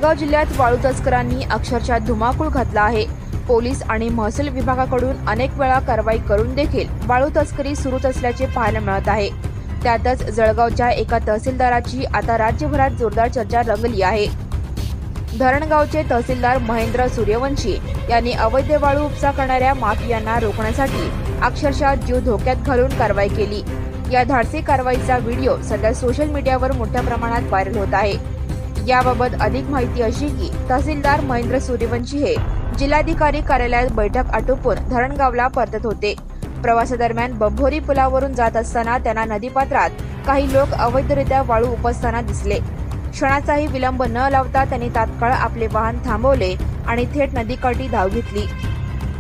जळगाव जिल्ह्यात वाळू तस्करांनी अक्षरशः धुमाकूळ घातला आहे। पोलीस आणि महसूल विभागाकडून अनेक वेळा कारवाई करून देखील वाळू तस्करी सुरूच असल्याचे पाहायला मिळत आहे। त्यातच जळगावच्या एका तहसीलदाराची आता राज्यभरात जोरदार चर्चा रंगली आहे। धरणगावचे तहसीलदार महेंद्र सूर्यवंशी यांनी अवैध वाळू उपसा करणाऱ्या माफियांना रोखण्यासाठी अक्षरशः जीव धोक्यात घालून कारवाई केली। या धाडसी कारवाईचा व्हिडिओ सध्या सोशल मीडियावर मोठ्या प्रमाणात व्हायरल होत आहे। याबाबत अधिक माहिती अशी की तहसीलदार महेंद्र सूर्यवंशी हे जिल्हाधिकारी कार्यालयात बैठक आटोपून धरणगावला परतत होते। प्रवासादरम्यान बंभोरी पुलावरून जात असताना त्यांना नदीपात्रात काही लोक अवैधरित्या वाळू उपसताना दिसले। क्षणाचाही विलंब न लावता त्यांनी तात्काळ आपले वाहन थांबवले आणि थेट नदीकाठी धाव घेतली।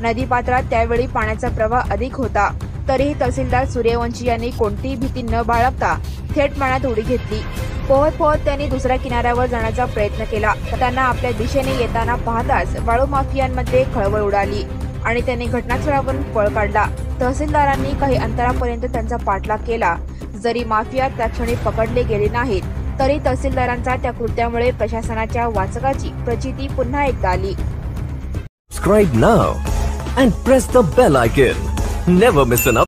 नदीपात्रात त्यावेळी पाण्याचा प्रवाह अधिक होता, तरीही तहसीलदार सूर्यवंशी यांनी कोणतीही भीती न बाळगता थेट पाण्यात उडी घेतली। पोहत पोहत त्यांनी दुसऱ्या किनाऱ्यावर जाण्याचा प्रयत्न केला। त्यांना आपल्या दिशेने येताना पाहताच वाळू माफियांमध्ये खळबळ उडाली आणि त्यांनी घटनास्थळावरून पळ काढला। तहसीलदारांनी काही अंतरापर्यंत त्यांचा पाठलाग केला। जरी माफिया त्या क्षणी पकडले गेले नाहीत, तरी तहसीलदारांचा त्या कृत्यामुळे प्रशासनाच्या वाचकाची प्रचिती पुन्हा एकदा आली। Subscribe now and press the bell icon. Never miss an update.